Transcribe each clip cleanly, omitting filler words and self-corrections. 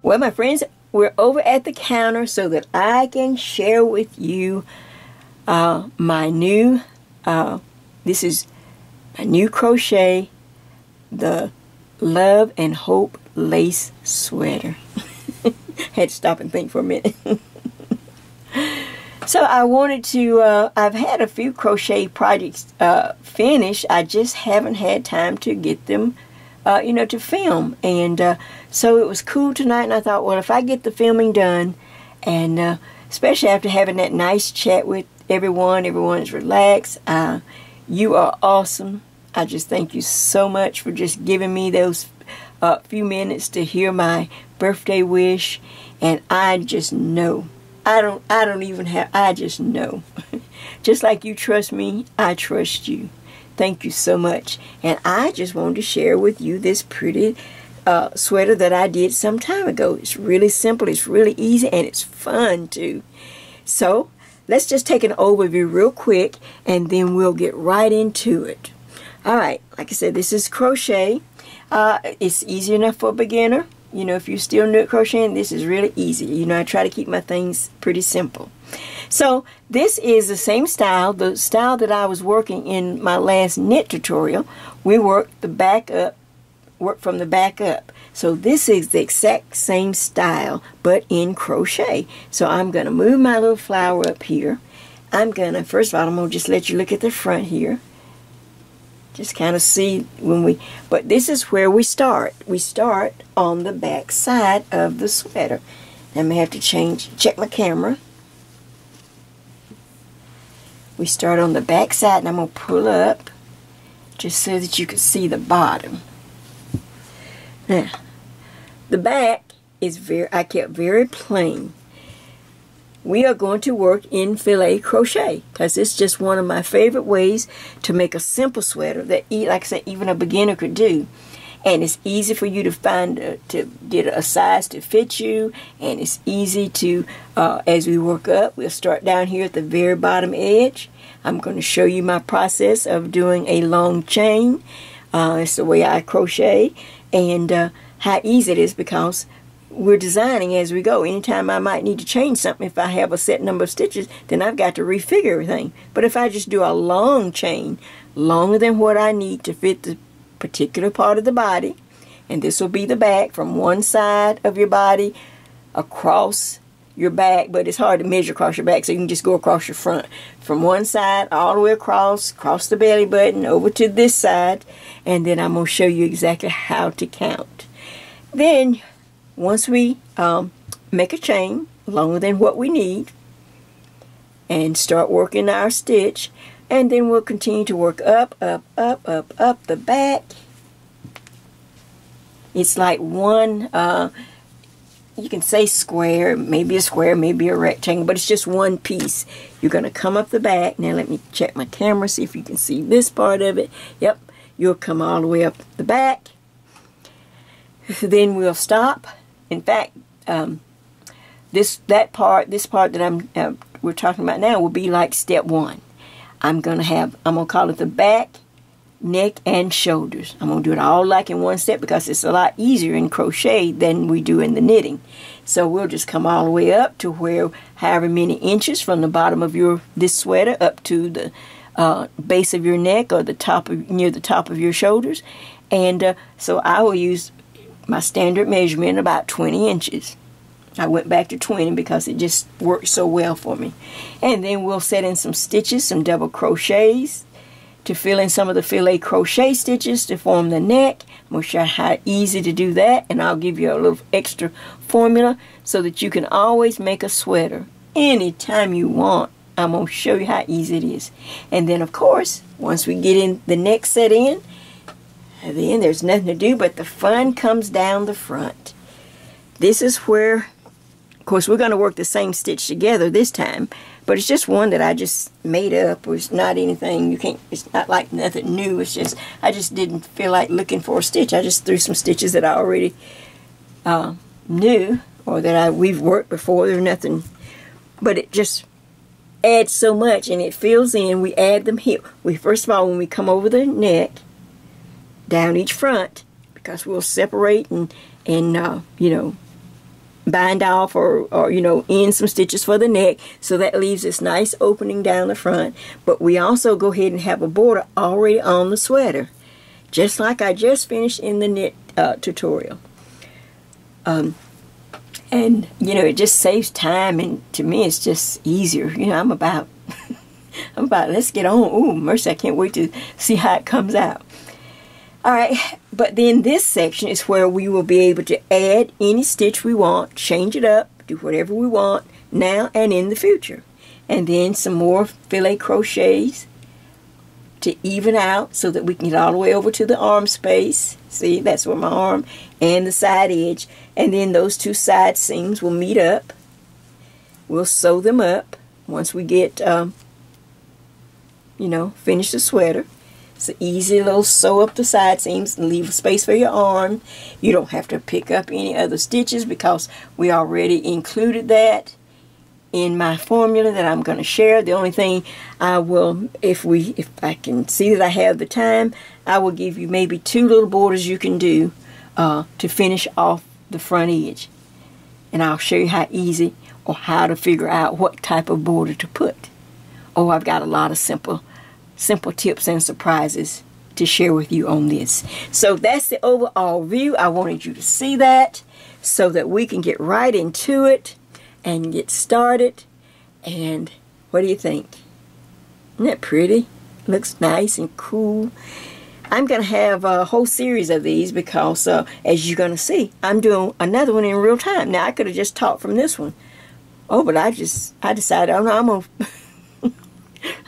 Well, my friends, we're over at the counter so that I can share with you my new, this is a new crochet, the Love and Hope lace sweater. Had to stop and think for a minute. So I wanted to, I've had a few crochet projects finished. I just haven't had time to get them you know, to film. And so it was cool tonight, and I thought, well, if I get the filming done, and especially after having that nice chat with everyone's relaxed. You are awesome. I just thank you so much for just giving me those few minutes to hear my birthday wish. And I just know, I just know. Just like you trust me, I trust you. Thank you so much. And I just wanted to share with you this pretty sweater that I did some time ago. It's really simple, it's really easy, and it's fun too. So let's just take an overview real quick, and then we'll get right into it. Alright, like I said, this is crochet. It's easy enough for a beginner. You know, if you're still new at crocheting, this is really easy. You know, I try to keep my things pretty simple. So this is the same style, the style that I was working in my last knit tutorial. We worked the back up, work from the back up. So this is the exact same style, but in crochet. So I'm going to move my little flower up here. I'm going to, first of all, I'm going to just let you look at the front here. Just kind of see when we, but this is where we start. We start on the back side of the sweater. I may have to check my camera. We start on the back side, and I'm going to pull up just so that you can see the bottom. Now, the back is I kept very plain. We are going to work in filet crochet because it's just one of my favorite ways to make a simple sweater that, like I said, even a beginner could do. And it's easy for you to find, to get a size to fit you, and it's easy to, as we work up, we'll start down here at the very bottom edge. I'm going to show you my process of doing a long chain. It's the way I crochet, and how easy it is because we're designing as we go. Anytime I might need to change something, if I have a set number of stitches, then I've got to refigure everything. But if I just do a long chain, longer than what I need to fit the particular part of the body, and this will be the back from one side of your body across your back, but it's hard to measure across your back, so you can just go across your front from one side all the way across the belly button over to this side, and then I'm going to show you exactly how to count. Then once we make a chain longer than what we need and start working our stitch, and then we'll continue to work up, up, up, up, up the back. It's like one, you can say square, maybe a rectangle, but it's just one piece. You're going to come up the back. Now let me check my camera, see if you can see this part of it. Yep, you'll come all the way up the back. Then we'll stop. In fact, this part that we're talking about now will be like step 1. I'm gonna call it the back, neck, and shoulders. I'm gonna do it all like in one step because it's a lot easier in crochet than we do in the knitting. So we'll just come all the way up to where however many inches from the bottom of this sweater up to the base of your neck or near the top of your shoulders. And so I will use my standard measurement about 20 inches. I went back to 20 because it just worked so well for me. And then we'll set in some stitches, some double crochets to fill in some of the filet crochet stitches to form the neck. I'm going to show you how easy to do that, and I'll give you a little extra formula so that you can always make a sweater anytime you want. I'm going to show you how easy it is. And then, of course, once we get in the neck set in, then there's nothing to do but the fun comes down the front. This is where, of course, we're going to work the same stitch together this time, but it's just one that I just made up. It's not anything, it's not like nothing new. It's just, I just didn't feel like looking for a stitch. I just threw some stitches that I already knew or that we've worked before. There's nothing, but it just adds so much and it fills in. We add them here. First of all, when we come over the neck, down each front, because we'll separate and you know, bind off or you know, end some stitches for the neck, so that leaves this nice opening down the front. But we also go ahead and have a border already on the sweater, just like I just finished in the knit tutorial. And you know, it just saves time, and to me it's just easier. You know, I'm about let's get on. Ooh, mercy, I can't wait to see how it comes out. Alright, but then this section is where we will be able to add any stitch we want, change it up, do whatever we want now and in the future. And then some more filet crochets to even out so that we can get all the way over to the arm space. See, that's where my arm and the side edge. And then those two side seams will meet up. We'll sew them up once we get, you know, finish the sweater. It's an easy little sew up the side seams and leave a space for your arm. You don't have to pick up any other stitches because we already included that in my formula that I'm going to share. The only thing I will, if I can see that I have the time, I will give you maybe 2 little borders you can do to finish off the front edge. And I'll show you how easy or how to figure out what type of border to put. Oh, I've got a lot of simple tips and surprises to share with you on this. So that's the overall view. I wanted you to see that so that we can get right into it and get started. And what do you think? Isn't that pretty? Looks nice and cool. I'm going to have a whole series of these because as you're going to see, I'm doing another one in real time. Now I could have just taught from this one. Oh, but I decided, oh no,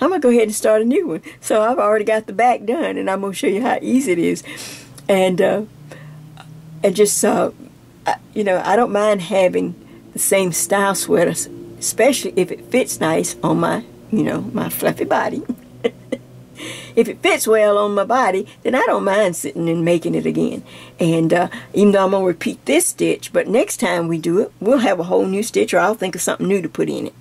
I'm going to go ahead and start a new one. So I've already got the back done, and I'm going to show you how easy it is. And just, you know, I don't mind having the same style sweaters, especially if it fits nice on my, you know, my fluffy body. If it fits well on my body, then I don't mind sitting and making it again. And even though I'm going to repeat this stitch, but next time we do it, we'll have a whole new stitch, or I'll think of something new to put in it.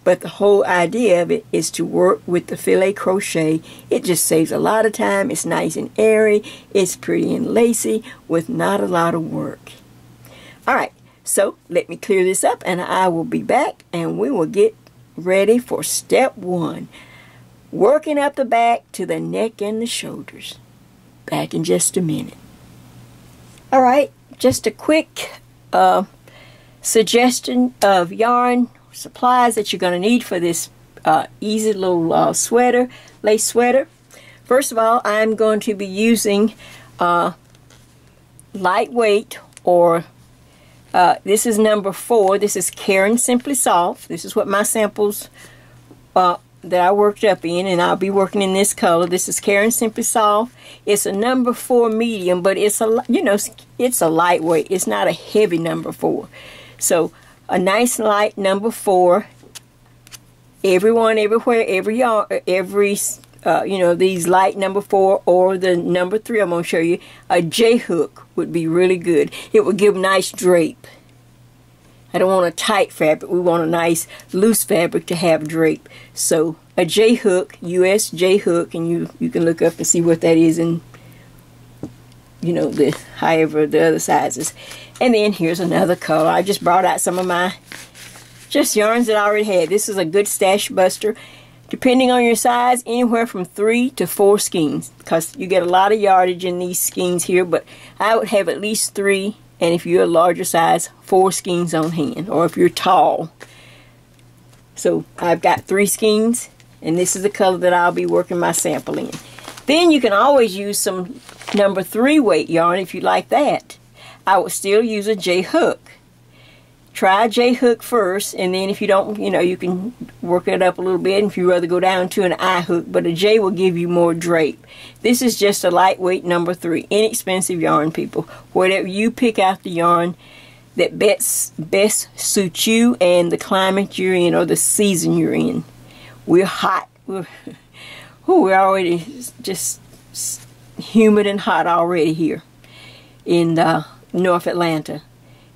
But the whole idea of it is to work with the filet crochet. It just saves a lot of time. It's nice and airy. It's pretty and lacy with not a lot of work. Alright, so let me clear this up and I will be back and we will get ready for step 1. Working up the back to the neck and the shoulders. Back in just a minute. Alright, just a quick suggestion of yarn supplies that you're going to need for this easy little sweater, lace sweater. First of all, I'm going to be using lightweight, or this is number 4. This is Caring Simply Soft. This is what my samples that I worked up in, and I'll be working in this color. This is Caring Simply Soft. It's a number 4 medium, but it's a, you know, it's a lightweight. It's not a heavy number 4. So a nice light number 4. Everyone, everywhere, every you know, these light number 4 or the number 3 I'm going to show you. A J hook would be really good. It would give a nice drape. I don't want a tight fabric. We want a nice loose fabric to have drape. So a J hook, US J hook, and you can look up and see what that is in, you know, the however the other sizes. And then here's another color. I just brought out some of my just yarns that I already had. This is a good stash buster. Depending on your size, anywhere from 3 to 4 skeins, because you get a lot of yardage in these skeins here, but I would have at least 3, and if you're a larger size, 4 skeins on hand, or if you're tall. So I've got 3 skeins, and this is the color that I'll be working my sample in. Then you can always use some number 3 weight yarn if you like that. I would still use a J hook. Try a J hook first, and then if you don't, you know, you can work it up a little bit if you rather go down to an I hook, but a J will give you more drape. This is just a lightweight number 3, inexpensive yarn, people. Whatever you pick out the yarn that best suits you and the climate you're in or the season you're in. We're hot. We're already just humid and hot already here in the North Atlanta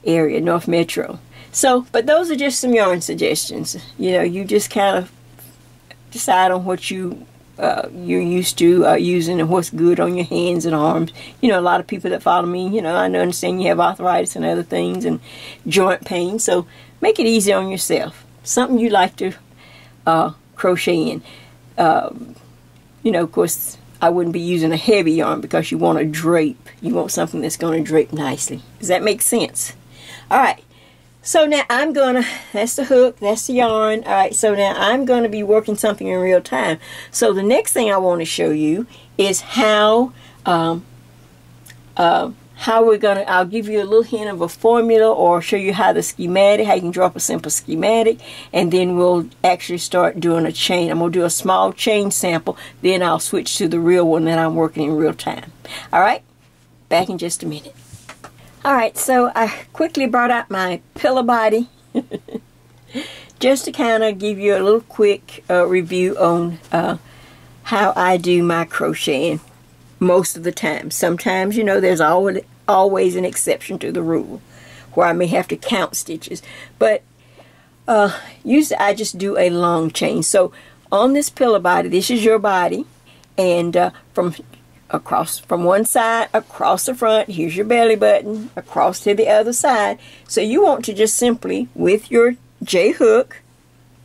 area, North Metro. So, but those are just some yarn suggestions. You know, you just kind of decide on what you're used to using and what's good on your hands and arms. You know, a lot of people that follow me, you know, I understand you have arthritis and other things and joint pain. So make it easy on yourself. Something you like to crochet in. You know, of course, I wouldn't be using a heavy yarn because you want to drape. You want something that's going to drape nicely. Does that make sense? All right. So now I'm going to, that's the hook, that's the yarn. All right, so now I'm going to be working something in real time. So the next thing I want to show you is how we're going to, I'll give you a little hint of a formula or show you how the schematic, how you can draw up a simple schematic, and then we'll actually start doing a chain. I'm going to do a small chain sample, then I'll switch to the real one that I'm working in real time. All right, back in just a minute. Alright, so I quickly brought out my pillow body just to kind of give you a little quick review on how I do my crocheting most of the time. Sometimes, you know, there's always an exception to the rule where I may have to count stitches. But usually I just do a long chain. So on this pillow body, this is your body, and from one side across the front, here's your belly button, across to the other side. So you want to just simply, with your J hook,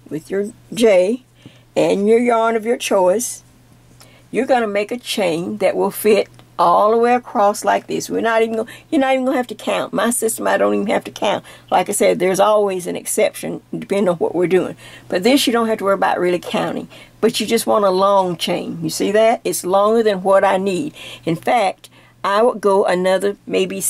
with your J and your yarn of your choice, you're going to make a chain that will fit all the way across like this. You're not even going to have to count. My system, I don't even have to count. Like I said, there's always an exception depending on what we're doing. But this you don't have to worry about really counting. But you just want a long chain. You see that? It's longer than what I need. In fact, I would go another maybe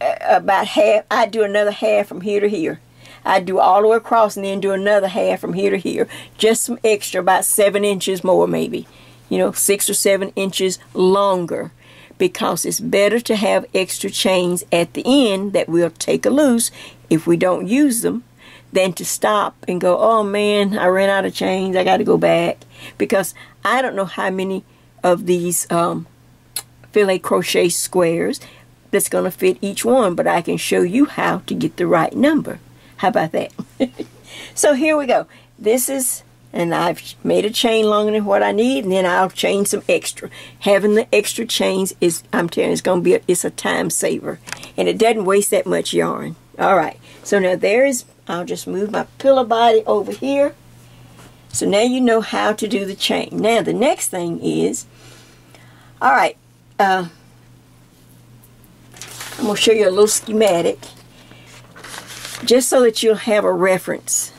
about half. I'd do another half from here to here. I'd do all the way across and then do another half from here to here. Just some extra, about 7 inches more maybe. You know, 6 or 7 inches longer. Because it's better to have extra chains at the end that we'll take loose if we don't use them than to stop and go, oh man, I ran out of chains, I got to go back. Because I don't know how many of these filet crochet squares that's going to fit each one, but I can show you how to get the right number. How about that? So here we go. This is, and I've made a chain longer than what I need, and then I'll chain some extra. Having the extra chains is, I'm telling you, it's a time saver, and it doesn't waste that much yarn. All right, so now I'll just move my pillow body over here. So now you know how to do the chain. Now the next thing is, all right, I'm going to show you a little schematic, just so that you'll have a reference.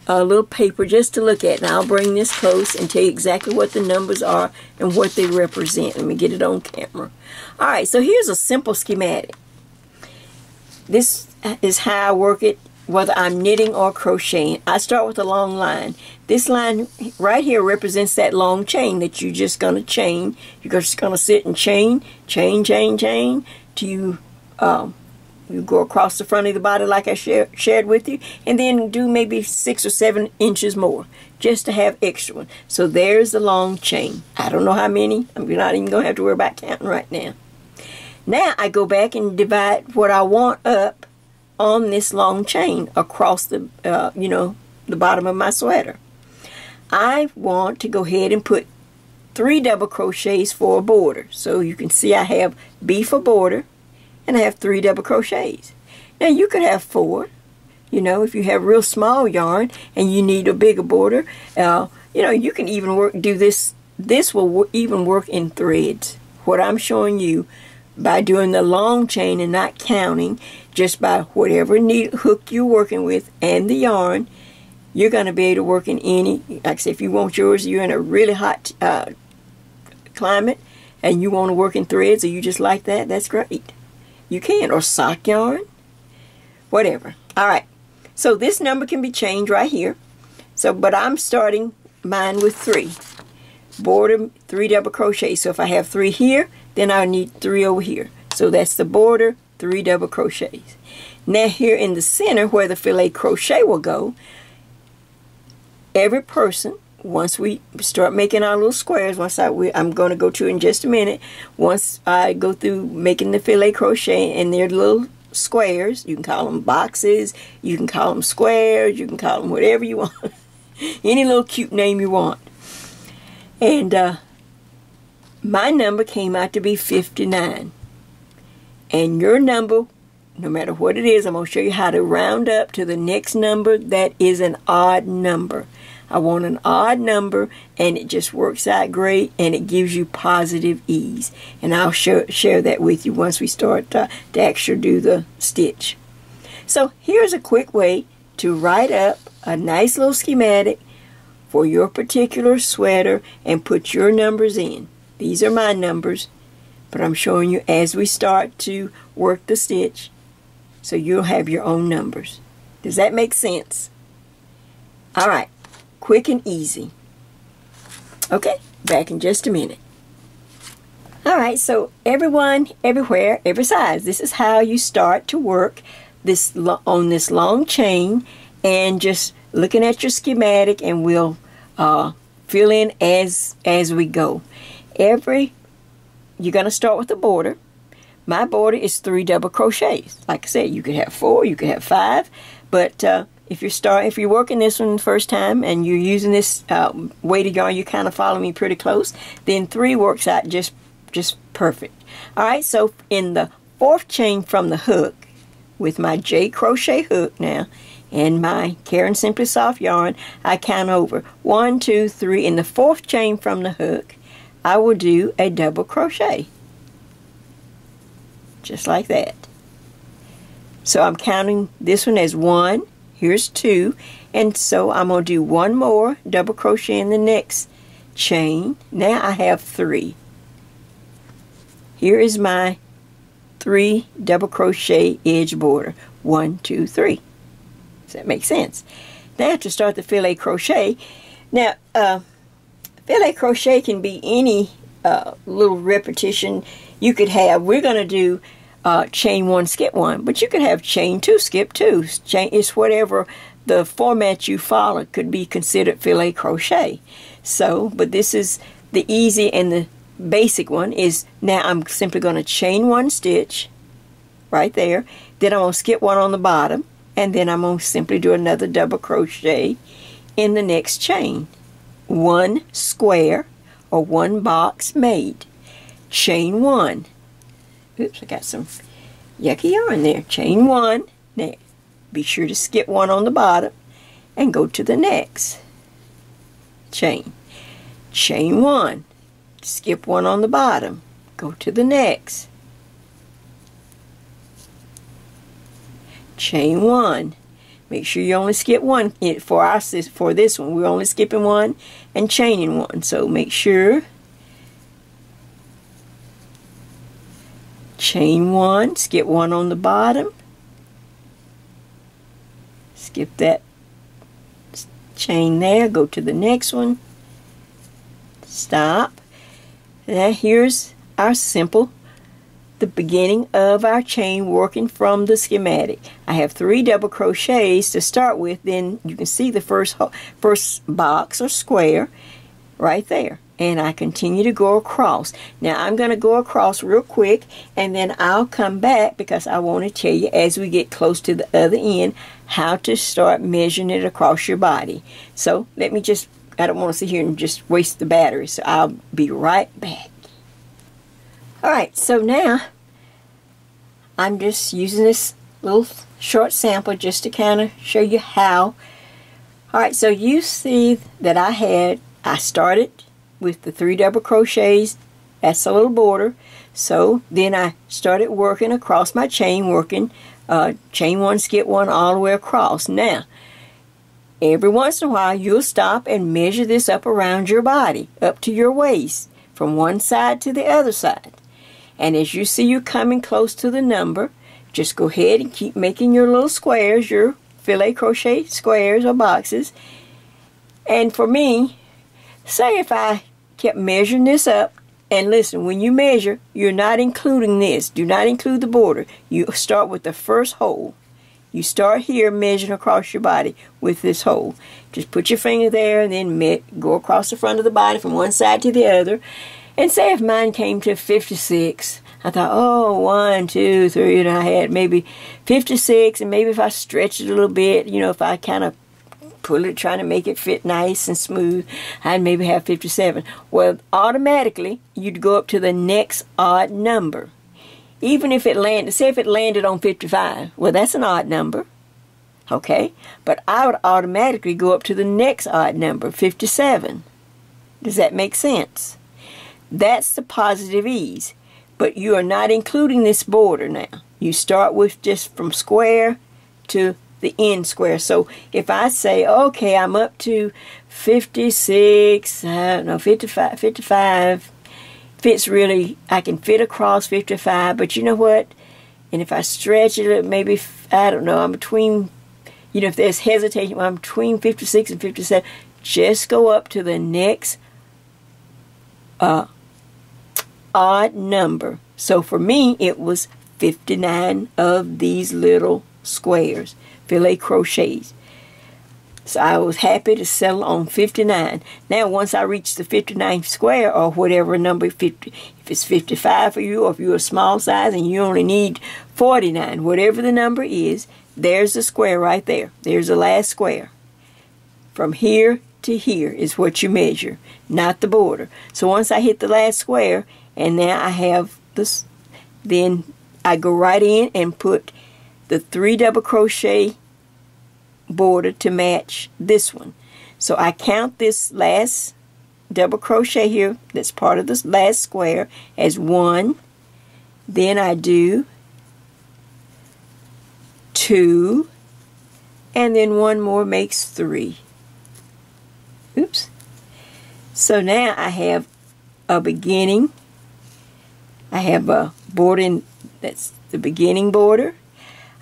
A little paper just to look at. Now I'll bring this close and tell you exactly what the numbers are and what they represent. Let me get it on camera. Alright, so here's a simple schematic. This is how I work it, whether I'm knitting or crocheting. I start with a long line. This line right here represents that long chain that you're just going to chain. You're just going to sit and chain, chain, chain, chain, till you go across the front of the body like I shared with you, and then do maybe 6 or 7 inches more just to have extra one. So there's the long chain. I don't know how many. I'm not even going to have to worry about counting right now. Now I go back and divide what I want up on this long chain across the, you know, the bottom of my sweater. I want to go ahead and put 3 double crochets for a border. So you can see I have B for border, and I have 3 double crochets. Now you could have 4, you know, if you have real small yarn and you need a bigger border. You know, you can even do this. This will even work in threads. What I'm showing you, by doing the long chain and not counting, just by whatever needle hook you're working with and the yarn, you're going to be able to work in any, like I say, if you want yours, you're in a really hot climate and you want to work in threads, or you just like that, that's great. You can, or sock yarn, whatever. All right, so this number can be changed right here. So, but I'm starting mine with 3. Border, 3 double crochets. So if I have 3 here, then I need 3 over here. So that's the border, 3 double crochets. Now here in the center where the filet crochet will go, every person, once we start making our little squares, I'm going to go to in just a minute, once I go through making the filet crochet and their little squares, you can call them boxes, you can call them squares, you can call them whatever you want. Any little cute name you want. And my number came out to be 59. And your number, no matter what it is, I'm going to show you how to round up to the next number that is an odd number. I want an odd number, and it just works out great, and it gives you positive ease. And I'll share that with you once we start to actually do the stitch. So here's a quick way to write up a nice little schematic for your particular sweater and put your numbers in. These are my numbers, but I'm showing you as we start to work the stitch, so you'll have your own numbers. Does that make sense? All right, quick and easy. Okay, back in just a minute. All right, so everyone, everywhere, every size, this is how you start to work this on this long chain, and just looking at your schematic, and we'll fill in as we go. You're going to start with the border. My border is 3 double crochets. Like I said, you could have 4, you could have 5, but if you're working this one the first time and you're using this weighted yarn, you kind of follow me pretty close, then 3 works out just perfect. All right, so in the 4th chain from the hook, with my J crochet hook now, and my Caron Simply Soft yarn, I count over 1, 2, 3. In the 4th chain from the hook, I will do a double crochet. Just like that. So I'm counting this one as 1, here's 2, and so I'm going to do 1 more double crochet in the next chain. Now I have 3. Here is my 3 double crochet edge border. 1, 2, 3. Does that make sense? Now to start the filet crochet. Now filet crochet can be any little repetition you could have. We're going to do chain 1, skip 1, but you could have chain 2, skip 2. It's whatever the format you follow could be considered filet crochet. So, but this is the easy and the basic one. Is now I'm simply going to chain 1 stitch right there, then I'm going to skip 1 on the bottom, and then I'm going to simply do another double crochet in the next chain. 1 square or 1 box made. Chain 1. Oops, I got some yucky yarn there. Chain 1. Now, be sure to skip 1 on the bottom and go to the next chain. Chain 1. Skip 1 on the bottom. Go to the next. Chain 1. Make sure you only skip 1 for this one. We're only skipping 1 and chaining 1. So make sure. Chain 1, skip 1 on the bottom. Skip that chain there. Go to the next one. Stop. Now here's our simple, the beginning of our chain working from the schematic. I have 3 double crochets to start with. Then you can see the first box or square right there. and I continue to go across. Now I'm going to go across real quick, and then I'll come back because I want to tell you as we get close to the other end how to start measuring it across your body. So let me just, I don't want to sit here and just waste the battery, so I'll be right back. Alright, so now I'm just using this little short sample just to kind of show you how. Alright, so you see that I started with the 3 double crochets. That's a little border. So then I started working across my chain, working chain 1, skip 1 all the way across. Now, every once in a while you'll stop and measure this up around your body, up to your waist, from one side to the other side. And as you see you're coming close to the number, just go ahead and keep making your little squares, your filet crochet squares or boxes. And for me, say if I kept measuring this up, and listen, when you measure, you're not including this. Do not include the border. You start with the first hole. You start here measuring across your body with this hole. Just put your finger there and then go across the front of the body from one side to the other. And say if mine came to 56, I thought, oh, 1, 2, 3, and I had maybe 56, and maybe if I stretch it a little bit, you know, if I kind of pull it, trying to make it fit nice and smooth, I'd maybe have 57. Well, automatically, you'd go up to the next odd number. Even if it landed, say if it landed on 55, well, that's an odd number, okay? But I would automatically go up to the next odd number, 57. Does that make sense? That's the positive ease. But you are not including this border now. You start with just from square to the end square. So if I say, okay, I'm up to 56, I don't know, 55, fits really, I can fit across 55, but you know what? And if I stretch it, maybe, I don't know, I'm between, you know, if there's hesitation, I'm between 56 and 57, just go up to the next odd number. So for me, it was 59 of these little squares, filet crochets. So I was happy to settle on 59. Now once I reach the 59th square, or whatever number, 50, if it's 55 for you, or if you're a small size and you only need 49, whatever the number is, there's the square right there. There's the last square. From here to here is what you measure, not the border. So once I hit the last square, and now I have this, then I go right in and put the 3 double crochet border to match this one. So I count this last double crochet here, that's part of this last square, as 1. Then I do 2, and then one more makes 3. Oops. So now I have a beginning. I have a border, that's the beginning border.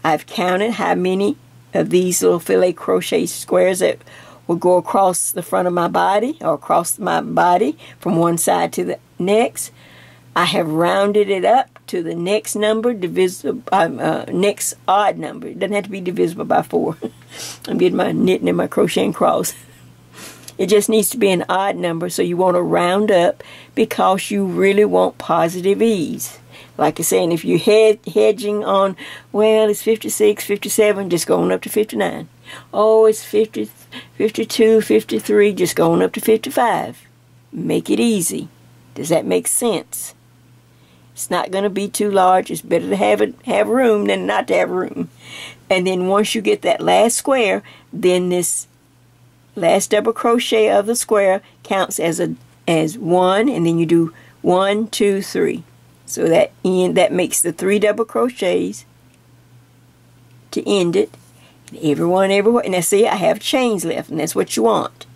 I've counted how many of these little filet crochet squares that will go across the front of my body, or across my body from one side to the next. I have rounded it up to the next number, next odd number. It doesn't have to be divisible by 4. I'm getting my knitting and my crocheting cross. It just needs to be an odd number, so you want to round up because you really want positive ease. Like I said, if you're hedging on, well, it's 56, 57, just going up to 59. Oh, it's 50, 52, 53, just going up to 55. Make it easy. Does that make sense? It's not going to be too large. It's better to have room than not to have room. And then once you get that last square, then this last double crochet of the square counts as 1, and then you do 1, 2, 3. So that makes the 3 double crochets to end it. And everywhere. And now see, I have chains left, and that's what you want.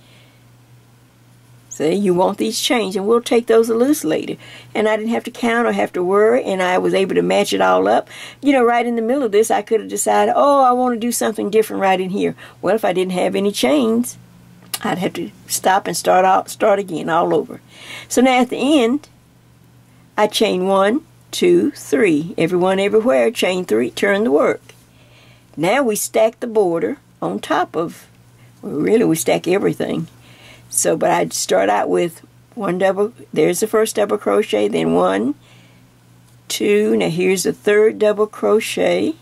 See, you want these chains, and we'll take those loose later. And I didn't have to count or have to worry, and I was able to match it all up. You know, right in the middle of this, I could have decided, oh, I want to do something different right in here. Well, if I didn't have any chains, I'd have to stop and start again all over. So now at the end, I chain 1, 2, 3. Everywhere, chain 3, turn the work. Now we stack the border on top of, well, really we stack everything. So, but I'd start out with there's the first double crochet, then 1, 2, now here's the third double crochet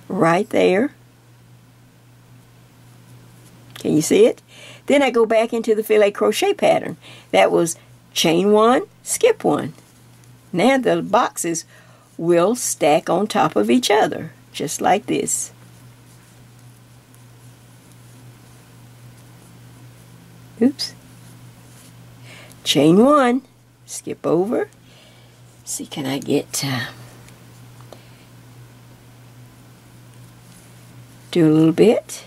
right there. Can you see it? Then I go back into the filet crochet pattern. That was chain 1, skip 1. Now the boxes will stack on top of each other, just like this. Oops. Chain 1, skip over. See, can I get do a little bit.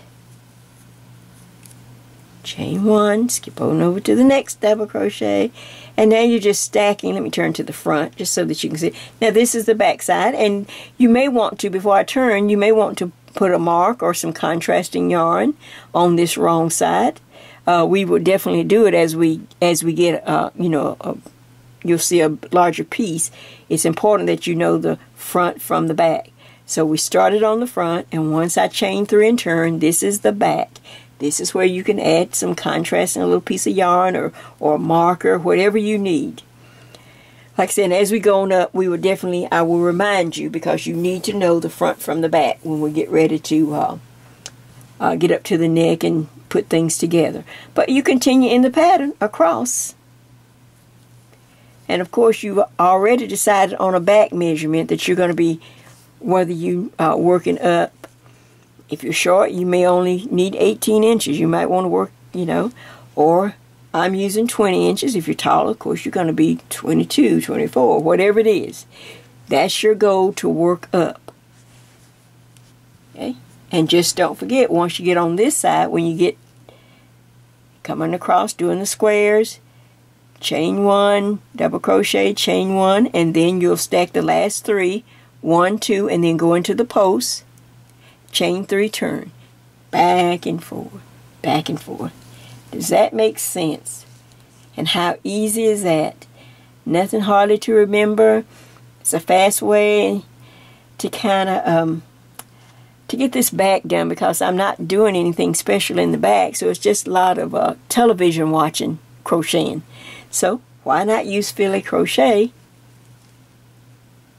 Chain 1, skip on over to the next double crochet, and now you're just stacking. Let me turn to the front just so that you can see. Now this is the back side, and you may want to, before I turn, you may want to put a mark or some contrasting yarn on this wrong side. We will definitely do it as we get you know, you'll see a larger piece. It's important that you know the front from the back. So we started on the front, and once I chain 3 and turn, this is the back. This is where you can add some contrast and a little piece of yarn or a marker, whatever you need. Like I said, as we go on up, I will remind you, because you need to know the front from the back when we get ready to get up to the neck and put things together. But you continue in the pattern across. And of course, you've already decided on a back measurement that you're going to be, whether you are working up. If you're short, you may only need 18 inches. You might want to work, you know, or I'm using 20 inches. If you're taller, of course, you're going to be 22, 24, whatever it is. That's your goal, to work up. Okay? And just don't forget, once you get on this side, when you get coming across, doing the squares, chain 1, double crochet, chain 1, and then you'll stack the last 3, 1, 2, and then go into the post. Chain 3, turn, back and forth, back and forth. Does that make sense? And how easy is that? Nothing hardly to remember. It's a fast way to kind of to get this back done, because I'm not doing anything special in the back, so it's just a lot of television watching, crocheting. So why not use filet crochet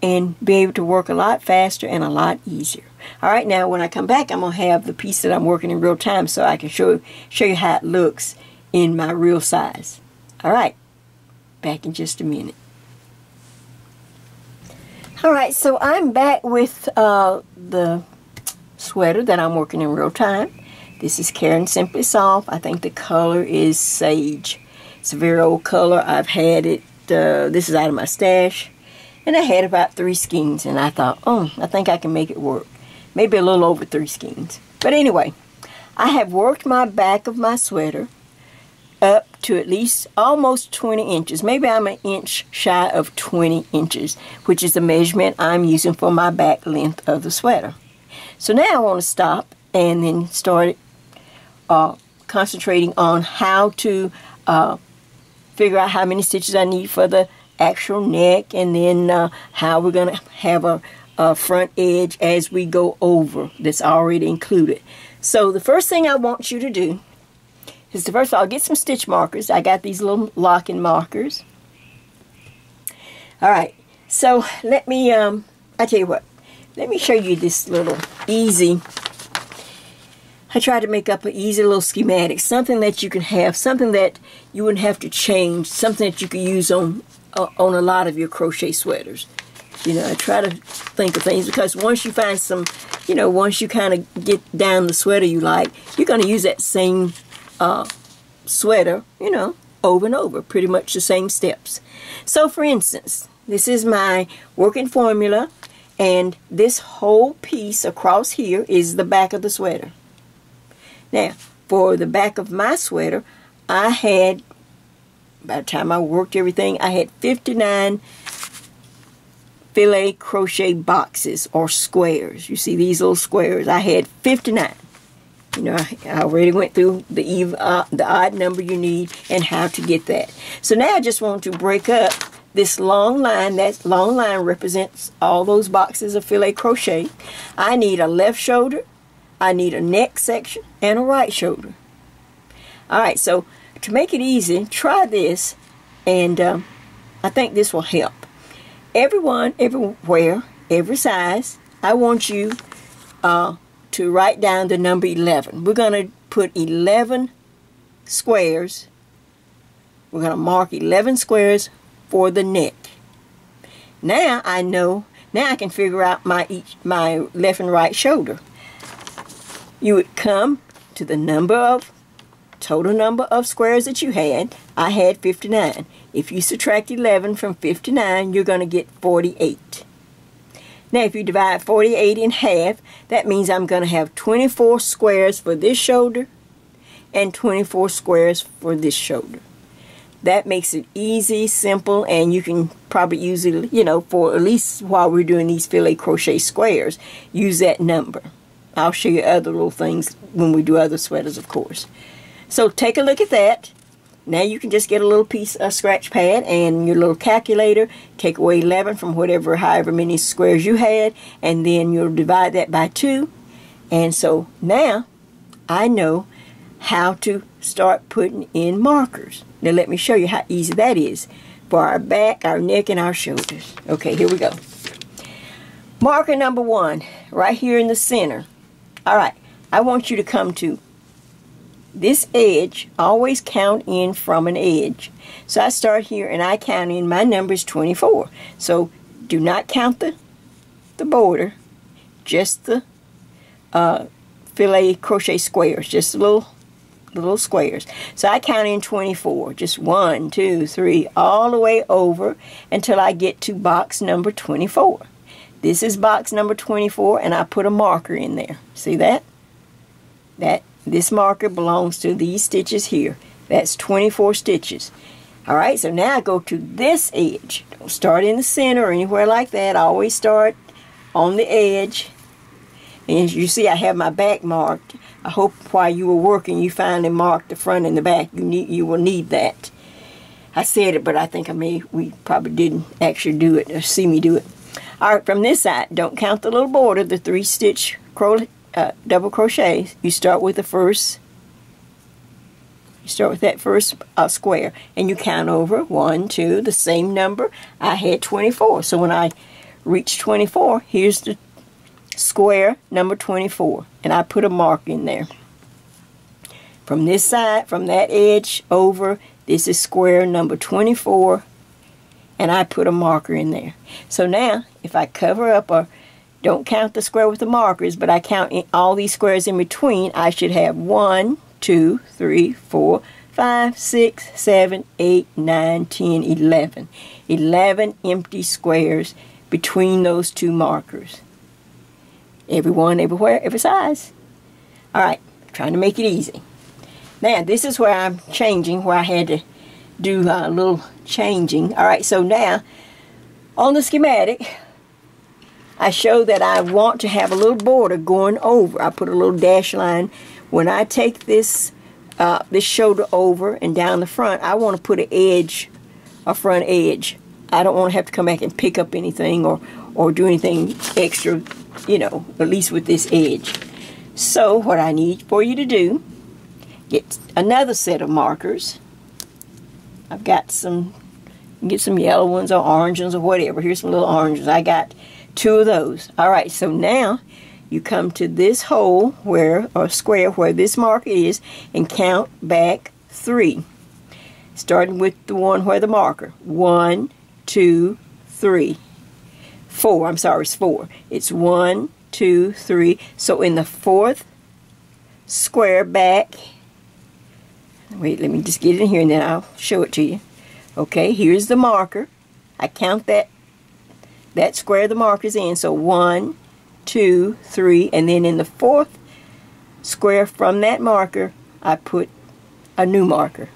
and be able to work a lot faster and a lot easier. Alright, now when I come back, I'm going to have the piece that I'm working in real time so I can show you how it looks in my real size. Alright, back in just a minute. Alright, so I'm back with the sweater that I'm working in real time. This is Karen Simply Soft. I think the color is Sage. It's a very old color. I've had it, this is out of my stash. And I had about 3 skeins, and I thought, oh, I think I can make it work. Maybe a little over 3 skeins. But anyway, I have worked my back of my sweater up to at least almost 20 inches. Maybe I'm an inch shy of 20 inches, which is the measurement I'm using for my back length of the sweater. So now I want to stop and then start concentrating on how to figure out how many stitches I need for the actual neck, and then how we're going to have a front edge as we go over, that's already included. So the first thing I want you to do is to first of all get some stitch markers. I got these little locking markers. Alright, so let me I tell you what, let me show you this little easy, I tried to make up an easy little schematic, something that you can have, something that you wouldn't have to change, something that you could use on a lot of your crochet sweaters. You know, I try to think of things, because once you find some, you know, once you kind of get down the sweater you like, you're going to use that same sweater, you know, over and over, pretty much the same steps. So for instance, this is my working formula, and this whole piece across here is the back of the sweater. Now, for the back of my sweater, I had, by the time I worked everything, I had 59 filet crochet boxes or squares. You see these little squares? I had 59. You know, I already went through the odd number you need and how to get that. So now I just want to break up this long line. That long line represents all those boxes of filet crochet. I need a left shoulder, I need a neck section, and a right shoulder. Alright, so to make it easy, try this, and I think this will help. Everyone, everywhere, every size, I want you to write down the number 11. We're going to put 11 squares. We're going to mark 11 squares for the neck. Now I know, now I can figure out my left and right shoulder. You would come to the total number of squares that you had. I had 59. If you subtract 11 from 59, you're going to get 48. Now if you divide 48 in half, that means I'm going to have 24 squares for this shoulder and 24 squares for this shoulder. That makes it easy, simple, and you can probably use it, you know, for at least while we're doing these filet crochet squares, use that number. I'll show you other little things when we do other sweaters, of course. So take a look at that. Now you can just get a little piece of scratch pad and your little calculator, take away 11 from however many squares you had, and then you'll divide that by 2. And so now I know how to start putting in markers. Now let me show you how easy that is for our back, our neck, and our shoulders. Okay, here we go. Marker number 1, right here in the center. Alright, I want you to come to this edge. Always count in from an edge. So I start here and I count in, my number is 24. So do not count the border, just the filet crochet squares, just little squares. So I count in 24, just 1, 2, 3, all the way over until I get to box number 24. This is box number 24, and I put a marker in there. See that? This marker belongs to these stitches here. That's 24 stitches. Alright, so now I go to this edge. Don't start in the center or anywhere like that. I always start on the edge. And as you see, I have my back marked. I hope while you were working you finally marked the front and the back. You will need that. I said it, but I think we probably didn't actually do it or see me do it. Alright, from this side, don't count the little border, the 3-stitch double crochet. You start with the first. You start with that first square, and you count over 1, 2, the same number. I had 24, so when I reach 24, here's the square number 24, and I put a mark in there. From this side, from that edge over, this is square number 24, and I put a marker in there. So now, if I cover up or don't count the square with the markers, but I count in all these squares in between, I should have 1, 2, 3, 4, 5, 6, 7, 8, 9, 10, 11. 11 empty squares between those two markers. Everyone, everywhere, every size. Alright, trying to make it easy. Now, this is where I'm changing, where I had to do a little changing. Alright, so now, on the schematic, I show that I want to have a little border going over. I put a little dash line. When I take this shoulder over and down the front, I want to put an edge, a front edge. I don't want to have to come back and pick up anything or do anything extra, you know, at least with this edge. So what I need for you to do, get another set of markers. I've got some, get some yellow ones or orange ones or whatever. Here's some little oranges. I got 2 of those. Alright, so now you come to this hole where, or square where this marker is, and count back 3. Starting with the one where the marker. 1, 2, 3. 4, I'm sorry, it's 4. It's 1, 2, 3. So in the 4th square back, wait, let me just get it in here and then I'll show it to you. Okay, here's the marker. I count that square the marker's in. So 1, 2, 3, and then in the 4th square from that marker, I put a new marker.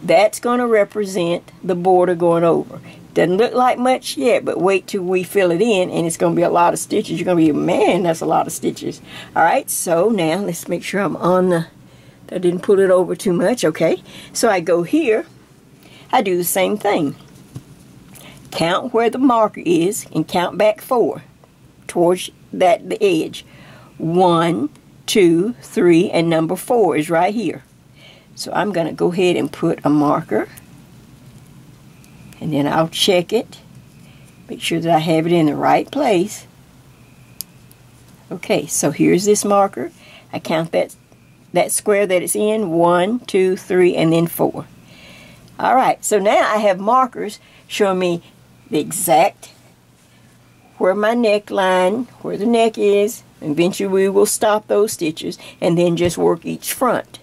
That's going to represent the border going over. Doesn't look like much yet, but wait till we fill it in, and it's going to be a lot of stitches. You're going to be, man, that's a lot of stitches. Alright, so now let's make sure I'm on the, I didn't pull it over too much, okay? So I go here, I do the same thing. Count where the marker is, and count back 4 towards the edge. 1, 2, 3, and number 4 is right here. So I'm going to go ahead and put a marker, and then I'll check it, make sure that I have it in the right place. Okay, so here's this marker. I count that square that it's in, 1, 2, 3, and then 4. Alright, so now I have markers showing me the exact where my neckline, where the neck is. Eventually we will stop those stitches and then just work each front.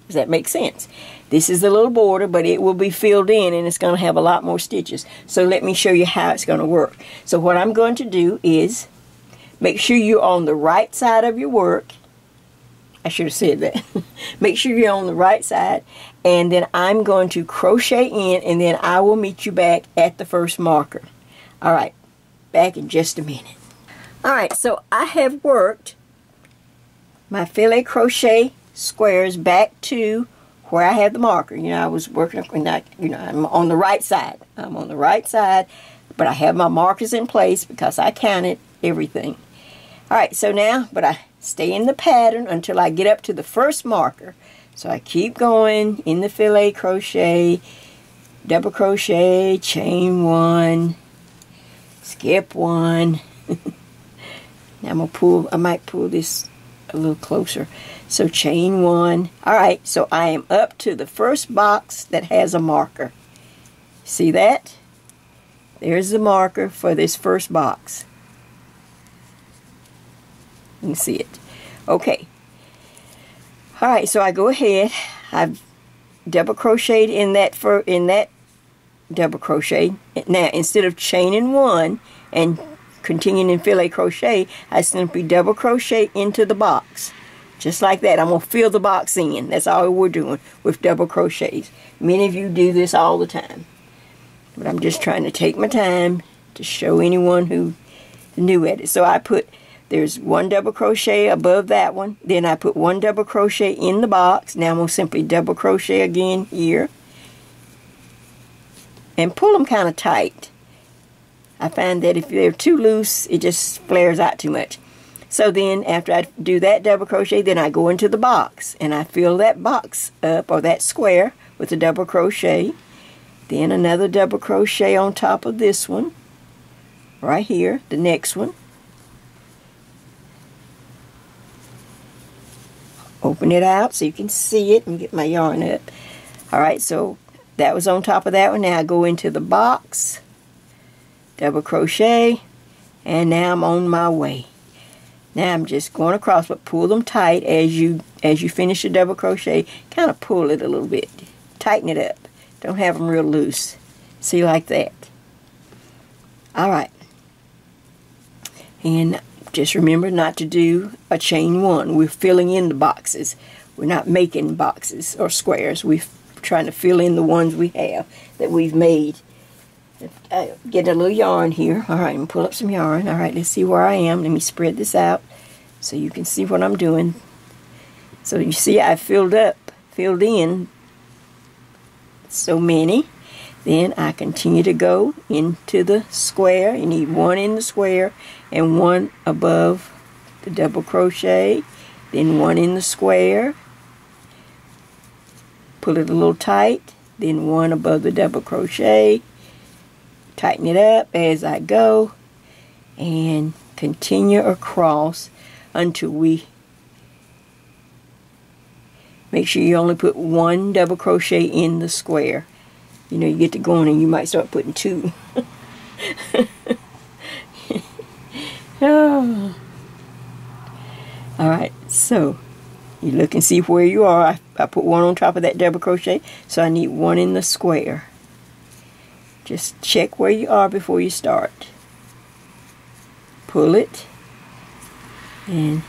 Does that make sense? This is the little border, but it will be filled in and it's going to have a lot more stitches. So let me show you how it's going to work. So what I'm going to do is make sure you're on the right side of your work. I should have said that. Make sure you're on the right side, and then I'm going to crochet in, and then I will meet you back at the first marker. Alright, back in just a minute. Alright, so I have worked my filet crochet squares back to where I had the marker. You know, I was working, I'm on the right side. I'm on the right side, but I have my markers in place because I counted everything. Alright, so now, but I stay in the pattern until I get up to the first marker. So I keep going in the filet crochet, double crochet, chain 1, skip 1. Now I'm going to pull, I might pull this a little closer. So chain 1. Alright, so I am up to the first box that has a marker. See that? There's the marker for this first box. You can see it. Okay. Alright, so I go ahead. I've double crocheted in that double crochet. Now, instead of chaining 1 and continuing in filet crochet, I simply double crochet into the box. Just like that. I'm going to fill the box in. That's all we're doing with double crochets. Many of you do this all the time. But I'm just trying to take my time to show anyone who new at it. So I put, there's 1 double crochet above that one. Then I put 1 double crochet in the box. Now I'm going to simply double crochet again here. And pull them kind of tight. I find that if they're too loose, it just flares out too much. So then after I do that double crochet, then I go into the box. And I fill that box up, or that square, with a double crochet. Then another double crochet on top of this one. Right here, the next one. Open it out so you can see it and get my yarn up. Alright, so that was on top of that one. Now I go into the box, double crochet, and now I'm on my way. Now I'm just going across, but pull them tight as you finish the double crochet. Kind of pull it a little bit. Tighten it up. Don't have them real loose. See, like that. Alright. And just remember not to do a chain 1. We're filling in the boxes. We're not making boxes or squares. We're trying to fill in the ones we have that we've made. Get a little yarn here. Alright, I'm going to pull up some yarn. Alright, let's see where I am. Let me spread this out so you can see what I'm doing. So you see I filled in so many. Then I continue to go into the square. You need 1 in the square and 1 above the double crochet. Then 1 in the square. Pull it a little tight. Then 1 above the double crochet. Tighten it up as I go. And continue across until we make sure you only put 1 double crochet in the square. You know, you get to going and you might start putting 2. Oh. Alright, so you look and see where you are. I put 1 on top of that double crochet, so I need 1 in the square. Just check where you are before you start. Pull it and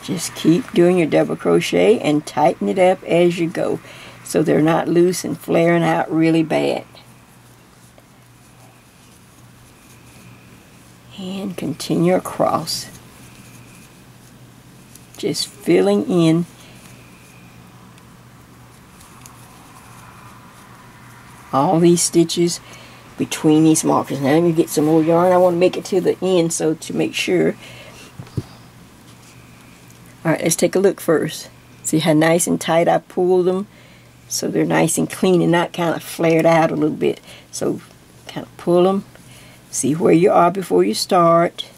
just keep doing your double crochet and tighten it up as you go, so they're not loose and flaring out really bad. And continue across. Just filling in all these stitches between these markers. Now let me get some more yarn. I want to make it to the end so to make sure. Alright, let's take a look first. See how nice and tight I pull them? So they're nice and clean and not kind of flared out a little bit. So kind of pull them. See where you are before you start.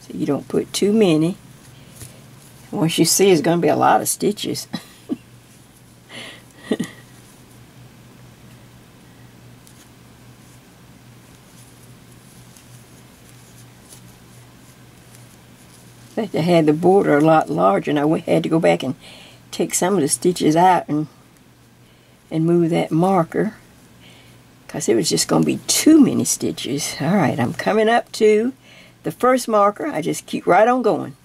So you don't put too many. Once you see, it's going to be a lot of stitches. I had the border a lot larger, and I had to go back and take some of the stitches out and move that marker, because it was just going to be too many stitches. All right, I'm coming up to the first marker. I just keep right on going.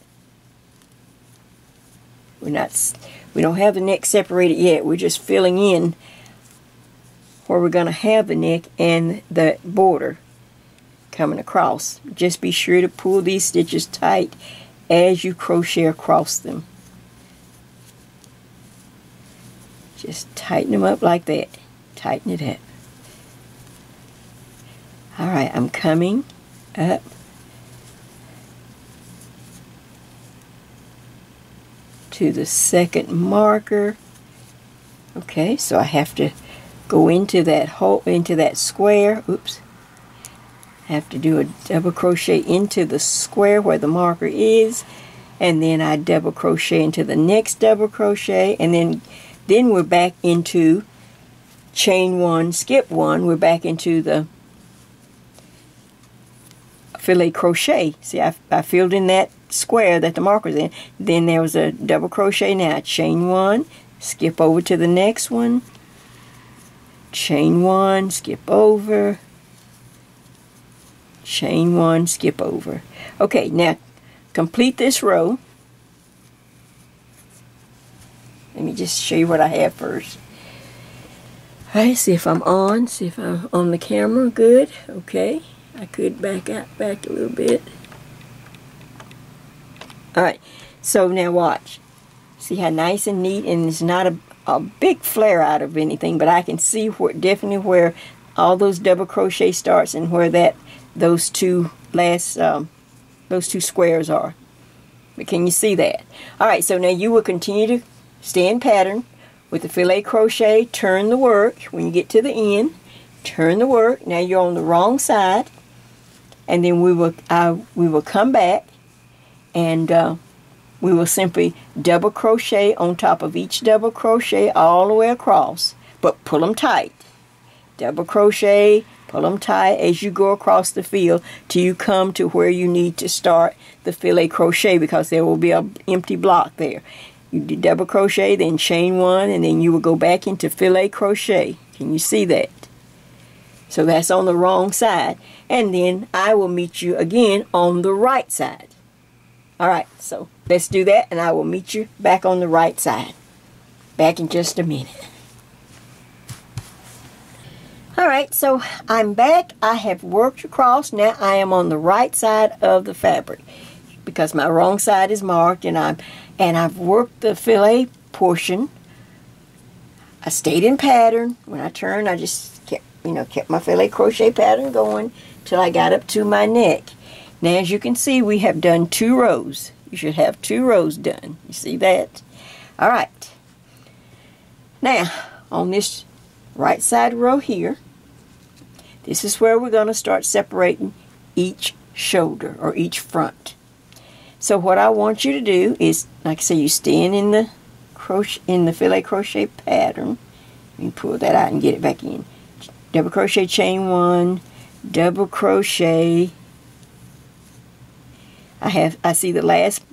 We don't have the neck separated yet. We're just filling in where we're going to have the neck and the border coming across. Just be sure to pull these stitches tight as you crochet across them. Just tighten them up like that. Tighten it up. Alright, I'm coming up to the second marker. Okay, so I have to go into that hole, into that square. Oops. I have to do a double crochet into the square where the marker is, and then I double crochet into the next double crochet, and then we're back into chain one, skip one. We're back into the filet crochet. See, I filled in that square that the marker's in. Then there was a double crochet. Now chain one, skip over to the next one, chain one, skip over, chain one, skip over. Okay, now complete this row. Let me just show you what I have first. Alright, see if I'm on. See if I'm on the camera. Good. Okay. I could back a little bit. Alright, so now watch. See how nice and neat, and it's not a big flare out of anything, but I can see definitely where all those double crochet starts and where those two squares are. But can you see that? Alright, so now you will continue to stay in pattern with the filet crochet. Turn the work when you get to the end. Turn the work. Now you're on the wrong side, and then we will come back, and we will simply double crochet on top of each double crochet all the way across, but pull them tight. Double crochet, pull them tight as you go across the field till you come to where you need to start the filet crochet, because there will be an empty block there. You do double crochet, then chain one, and then you will go back into filet crochet. Can you see that? So that's on the wrong side. And then I will meet you again on the right side. Alright, so let's do that, and I will meet you back on the right side. Back in just a minute. Alright, so I'm back. I have worked across. Now I am on the right side of the fabric, because my wrong side is marked, and I've worked the filet portion. I stayed in pattern. When I turned, I just kept my filet crochet pattern going till I got up to my neck. Now, as you can see, we have done 2 rows. You should have 2 rows done. You see that? All right. Now, on this right side row here, this is where we're going to start separating each shoulder or each front. So what I want you to do is, like I say, you stand in the filet crochet pattern. Let me pull that out and get it back in. Double crochet, chain one, double crochet. I see the last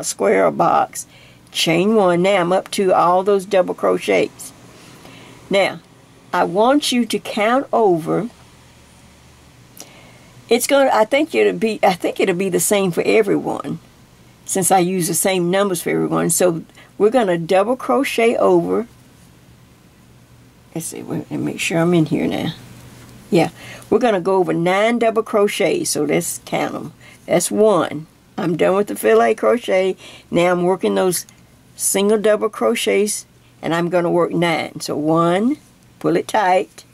square or box, chain one. Now I'm up to all those double crochets. Now I want you to count over. I think it'll be the same for everyone, since I use the same numbers for everyone. So we're going to double crochet over. Let's see, let me make sure I'm in here now. Yeah, we're going to go over 9 double crochets, so let's count them. That's 1. I'm done with the filet crochet. Now I'm working those single double crochets, and I'm going to work 9. So 1, pull it tight,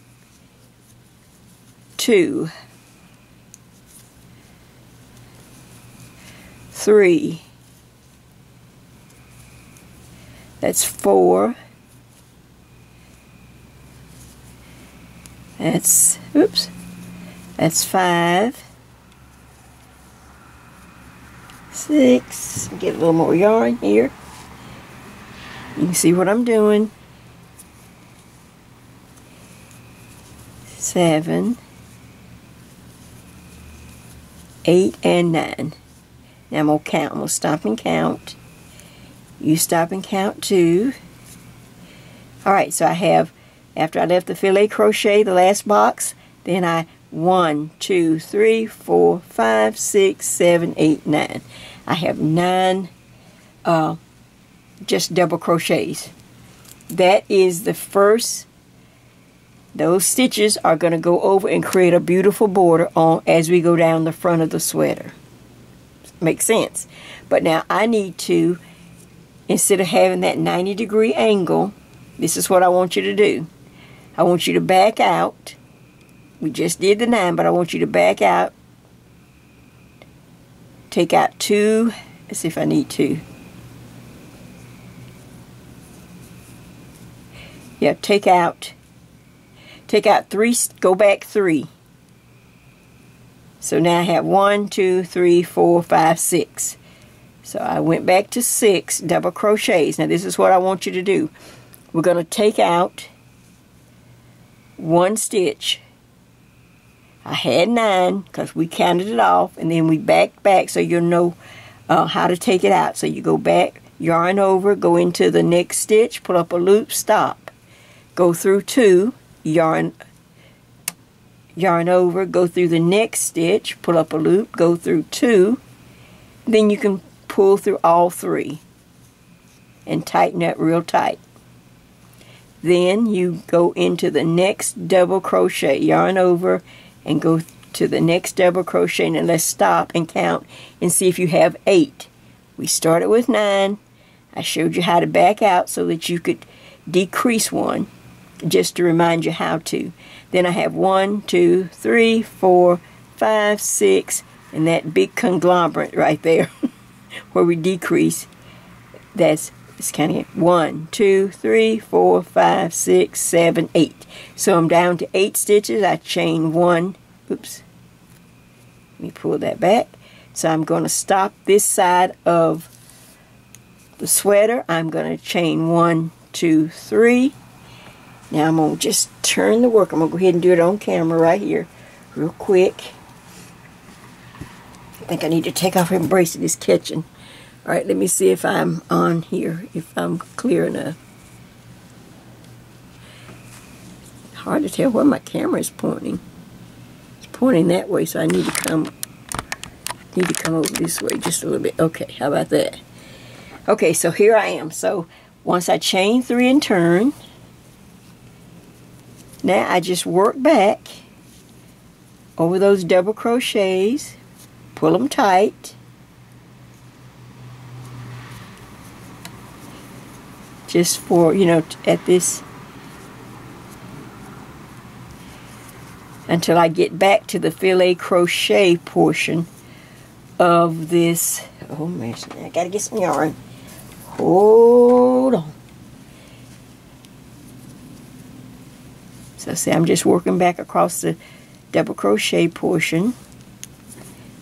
2, 3, That's 4. That's, oops, that's 5. 6. Get a little more yarn here. You can see what I'm doing. 7, 8, and 9. Now I'm going to count. I'm going to stop and count. You stop and count too. Alright, so I have, after I left the filet crochet, the last box, then I 1, 2, 3, 4, 5, 6, 7, 8, 9. I have 9 just double crochets. That is the first. Those stitches are going to go over and create a beautiful border on as we go down the front of the sweater. Makes sense. But now I need to, instead of having that 90-degree angle, this is what I want you to do. I want you to back out. We just did the 9, but I want you to back out. Take out 2. Let's see if I need 2. Yeah, take out 3, go back 3. So now I have 1, 2, 3, 4, 5, 6. So I went back to 6 double crochets. Now this is what I want you to do. We're going to take out 1 stitch. I had 9 because we counted it off, and then we backed back so you'll know how to take it out. So you go back, yarn over, go into the next stitch, pull up a loop, stop. Go through 2, yarn over, go through the next stitch, pull up a loop, go through 2, then you can pull through all 3 and tighten up real tight. Then you go into the next double crochet, yarn over, and go to the next double crochet. And let's stop and count and see if you have 8. We started with 9. I showed you how to back out so that you could decrease 1, just to remind you how to. Then I have 1, 2, 3, 4, 5, 6, and that big conglomerate right there where we decrease. That's kind of 1, 2, 3, 4, 5, 6, 7, 8. So I'm down to 8 stitches. I chain 1. Oops. Let me pull that back. So I'm going to stop this side of the sweater. I'm going to chain 1, 2, 3. Now I'm going to just turn the work. I'm going to go ahead and do it on camera right here real quick. I think I need to take off her bracelet. It's catching. Alright, let me see if I'm on here, if I'm clear enough. Hard to tell where my camera is pointing. It's pointing that way, so I need to come over this way just a little bit. Okay, how about that? Okay, so here I am. So once I chain 3 and turn, now I just work back over those double crochets, pull them tight. Just for, you know, at this, until I get back to the filet crochet portion of this. Oh man, I gotta get some yarn. Hold on. So see, I'm just working back across the double crochet portion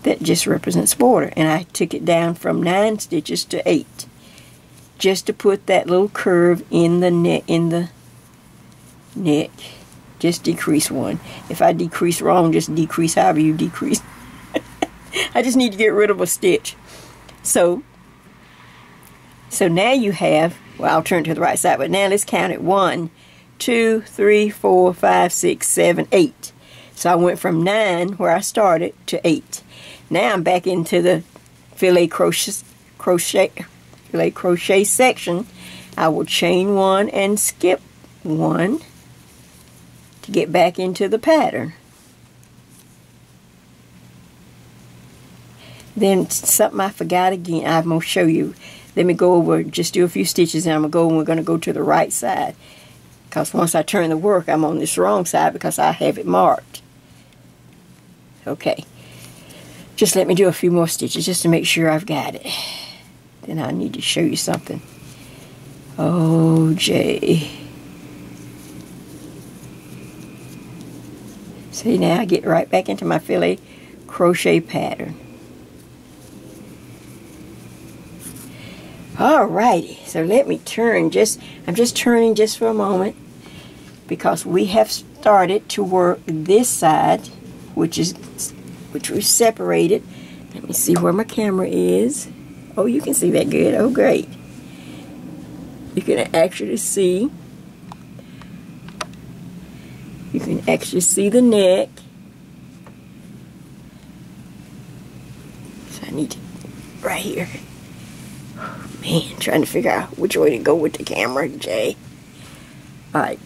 that just represents border, and I took it down from 9 stitches to 8. Just to put that little curve in the neck. Just decrease 1. If I decrease wrong, just decrease however you decrease. I just need to get rid of a stitch. So now you have, well, I'll turn to the right side, but now let's count it. 1, 2, 3, 4, 5, 6, 7, 8. So I went from 9 where I started to 8. Now I'm back into the filet crochet section. I will chain 1 and skip 1 to get back into the pattern. Then something I forgot again, I'm going to show you. Let me go over, just do a few stitches, and I'm going to go, and we're going to go to the right side. Because once I turn the work, I'm on this wrong side because I have it marked. Okay. Just let me do a few more stitches just to make sure I've got it. Then I need to show you something. Oh, Jay. See, now I get right back into my filet crochet pattern. Alrighty, so let me turn I'm just turning just for a moment because we have started to work this side, which we separated. Let me see where my camera is. Oh, you can see that good. Oh, great. You can actually see. You can actually see the neck. So I need to, right here. Oh, man, trying to figure out which way to go with the camera, Jay. Alright.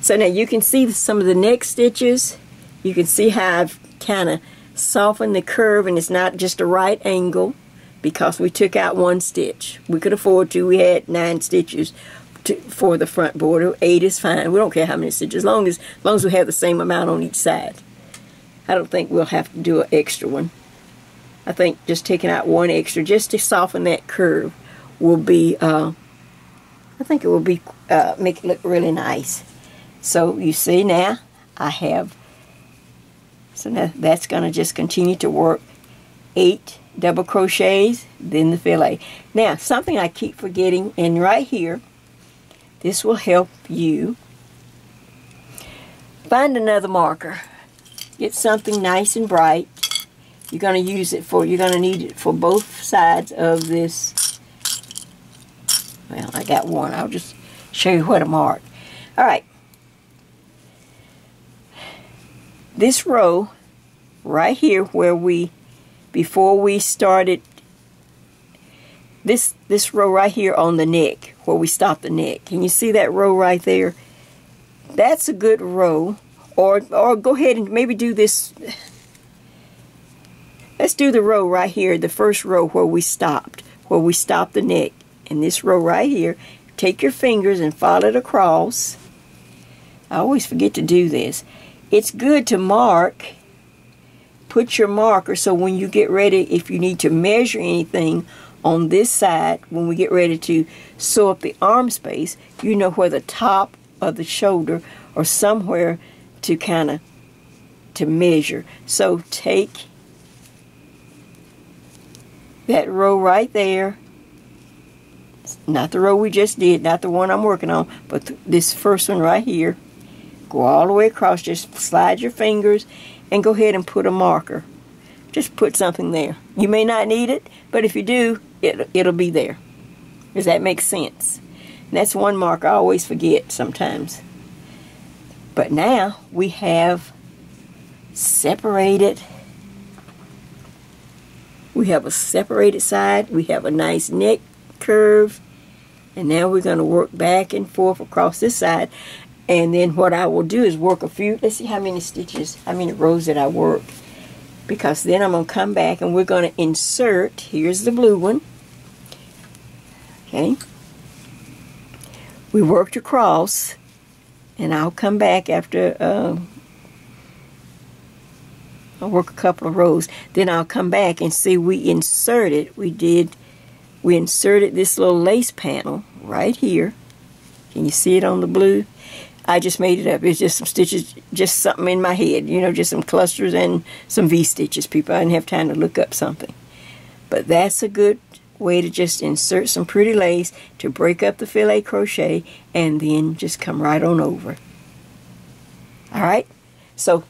So now you can see some of the neck stitches. You can see how I've kind of softened the curve, and it's not just a right angle because we took out one stitch. We could afford to. We had 9 stitches for the front border. 8 is fine. We don't care how many stitches, as long as we have the same amount on each side. I don't think we'll have to do an extra one. I think just taking out one extra just to soften that curve will be, I think it will be, make it look really nice. So you see now, I have, so now that's going to just continue to work 8 double crochets, then the fillet. Now, something I keep forgetting, and right here, this will help you find another marker. Get something nice and bright. You're going to use it for, you're going to need it for both sides of this. Well, I got one. I'll just show you where to mark. Alright. This row right here where we, before we started, this row right here on the neck, where we stopped the neck. Can you see that row right there? That's a good row. Or go ahead and maybe do this. Let's do the row right here, the first row where we stopped the neck. And this row right here, take your fingers and follow it across. I always forget to do this. It's good to mark, put your marker, so when you get ready, if you need to measure anything on this side, when we get ready to sew up the arm space, you know where the top of the shoulder or somewhere to kind of to measure. So take that row right there, not the row we just did, not the one I'm working on, but this first one right here. Go all the way across, just slide your fingers and go ahead and put a marker. Just put something there. You may not need it, but if you do, it'll be there. Does that make sense? And that's one marker I always forget sometimes. But now we have separated. We have a separated side. We have a nice neck curve. And now we're going to work back and forth across this side. And then what I will do is work a few, let's see how many stitches, how many rows that I work. Because then I'm going to come back and we're going to insert, here's the blue one. Okay. We worked across, and I'll come back after, I'll work a couple of rows. Then I'll come back and see we inserted, we inserted this little lace panel right here. Can you see it on the blue? I just made it up. It's just some stitches, just something in my head, you know, just some clusters and some V-stitches, people. I didn't have time to look up something. But that's a good way to just insert some pretty lace to break up the filet crochet and then just come right on over. Alright, so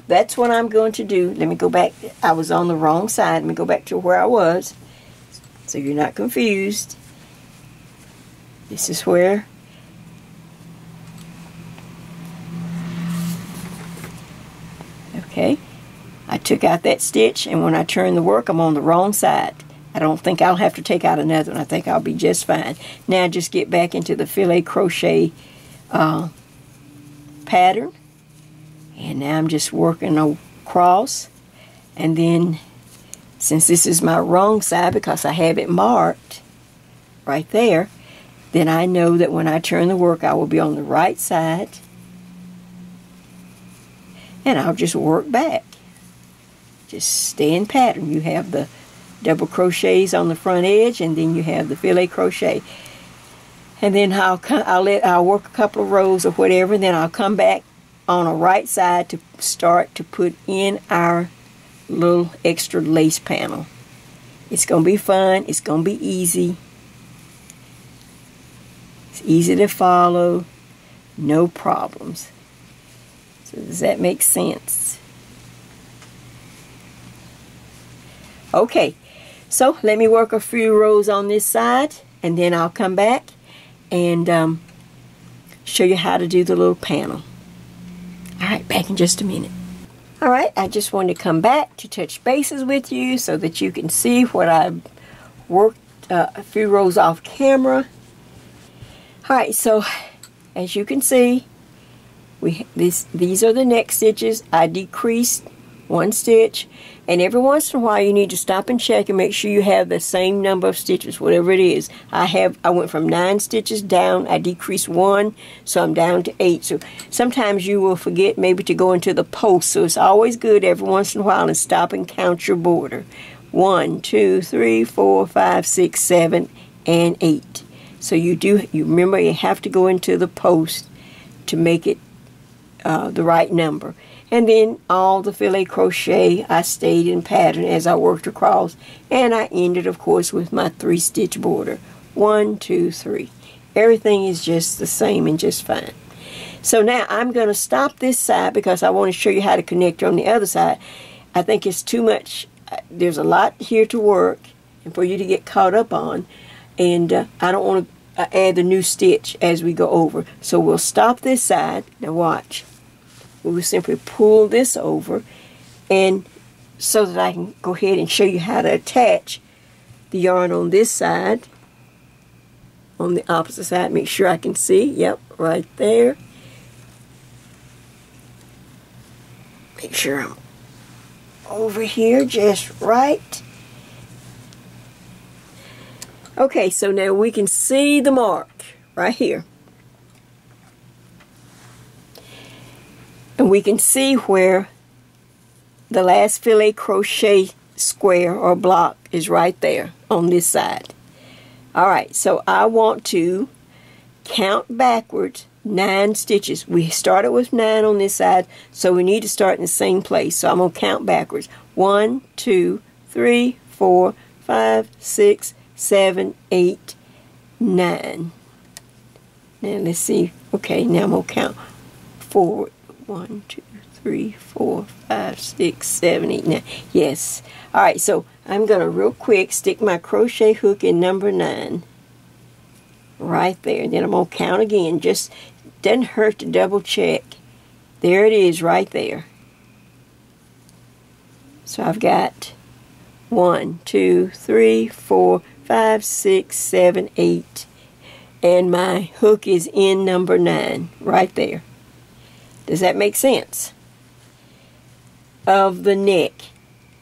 that's what I'm going to do. Let me go back. I was on the wrong side. Let me go back to where I was so you're not confused. This is where okay, I took out that stitch, and when I turn the work, I'm on the wrong side. I don't think I'll have to take out another one. I think I'll be just fine. Now just get back into the filet crochet pattern, and now I'm just working across, and then since this is my wrong side because I have it marked right there, then I know that when I turn the work, I will be on the right side. And I'll just work back. Just stay in pattern. You have the double crochets on the front edge, and then you have the filet crochet. And then I'll work a couple of rows or whatever, and then I'll come back on the right side to start to put in our little extra lace panel. It's going to be fun. It's going to be easy. It's easy to follow. No problems. So does that make sense? Okay, so let me work a few rows on this side, and then I'll come back and show you how to do the little panel. Alright, back in just a minute. Alright, I just wanted to come back to touch bases with you so that you can see what I've worked a few rows off camera. Alright, so as you can see, these are the neck stitches. I decreased one stitch, and every once in a while you need to stop and check and make sure you have the same number of stitches, whatever it is. I went from 9 stitches down. I decreased 1, so I'm down to 8. So sometimes you will forget maybe to go into the post, so it's always good every once in a while to stop and count your border. 1, 2, 3, 4, 5, 6, 7, and 8. So you remember you have to go into the post to make it the right number. And then all the filet crochet I stayed in pattern as I worked across, and I ended of course with my 3-stitch border. 1, 2, 3. Everything is just the same and just fine. So now I'm going to stop this side because I want to show you how to connect on the other side. I think it's too much. There's a lot here to work and for you to get caught up on, and I don't want to add the new stitch as we go over. So we'll stop this side. Now watch. We will simply pull this over, and so that I can go ahead and show you how to attach the yarn on this side, on the opposite side. Make sure I can see. Yep, right there. Make sure I'm over here just right. Okay, so now we can see the mark right here. And we can see where the last filet crochet square or block is right there on this side. Alright, so I want to count backwards 9 stitches. We started with 9 on this side, so we need to start in the same place. So I'm going to count backwards. 1, 2, 3, 4, 5, 6, 7, 8, 9. Now let's see. Okay, now I'm going to count forward. 1, 2, 3, 4, 5, 6, 7, 8, 9. Yes. Alright, so I'm going to real quick stick my crochet hook in number 9. Right there. And then I'm going to count again. Just doesn't hurt to double check. There it is right there. So I've got 1, 2, 3, 4, 5, 6, 7, 8. And my hook is in number 9 right there. Does that make sense? Of the neck.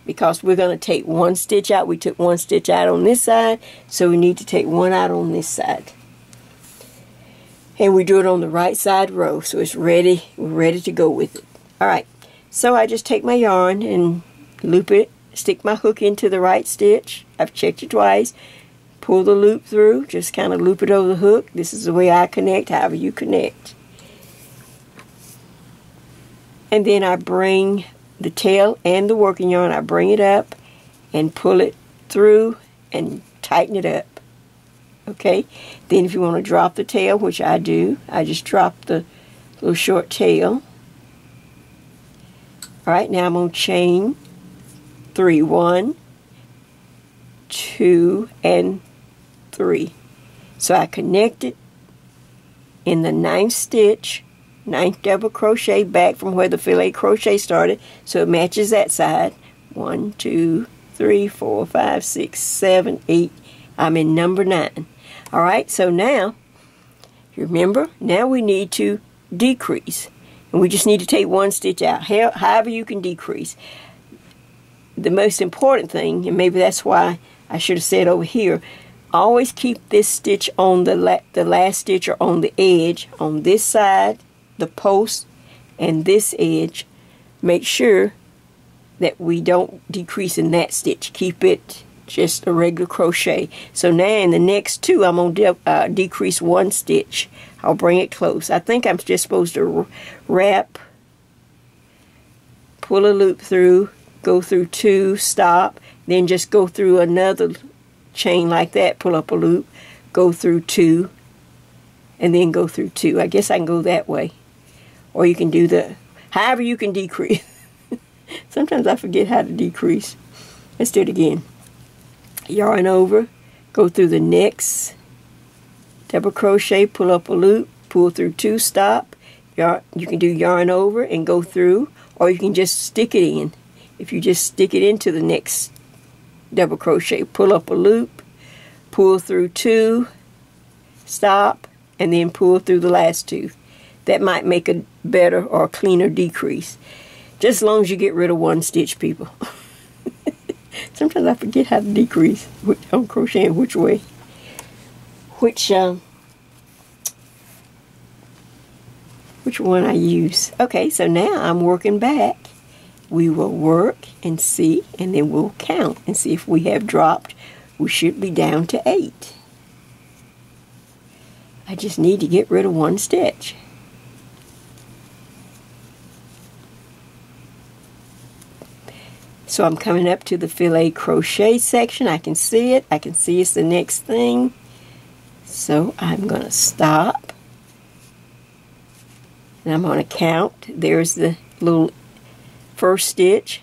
Because we're going to take 1 stitch out. We took 1 stitch out on this side, so we need to take 1 out on this side. And we do it on the right side row, so it's ready. We're ready to go with it. Alright, so I just take my yarn and loop it, stick my hook into the right stitch. I've checked it twice. Pull the loop through, just kind of loop it over the hook. This is the way I connect, however you connect. And then I bring the tail and the working yarn, I bring it up and pull it through and tighten it up. Okay? Then if you want to drop the tail, which I do, I just drop the little short tail. Alright, now I'm going to chain 3. 1, 2, and 3. So I connect it in the 9th stitch. 9th double crochet back from where the filet crochet started, so it matches that side. 1, 2, 3, 4, 5, 6, 7, 8. I'm in number 9. Alright, so now, remember, now we need to decrease. And we just need to take 1 stitch out, however you can decrease. The most important thing, and maybe that's why I should have said over here, always keep this stitch on the last stitch or on the edge, on this side, the post, and this edge. Make sure that we don't decrease in that stitch. Keep it just a regular crochet. So now in the next two, I'm going to decrease 1 stitch. I'll bring it close. I think I'm just supposed to wrap, pull a loop through, go through 2, stop, then just go through another chain like that, pull up a loop, go through 2, and then go through 2. I guess I can go that way. Or you can do however you can decrease. Sometimes I forget how to decrease. Let's do it again. Yarn over, go through the next double crochet, pull up a loop, pull through 2, stop. You can do yarn over and go through, or you can just stick it in. If you just stick it into the next double crochet, pull up a loop, pull through 2, stop, and then pull through the last 2. That might make a better or cleaner decrease. Just as long as you get rid of 1 stitch, people. Sometimes I forget how to decrease on crocheting, which way. Which one I use. Okay, so now I'm working back. We will work and see, and then we'll count and see if we have dropped. We should be down to 8. I just need to get rid of 1 stitch. So I'm coming up to the filet crochet section. I can see it. I can see it's the next thing. So I'm going to stop. And I'm going to count. There's the little first stitch.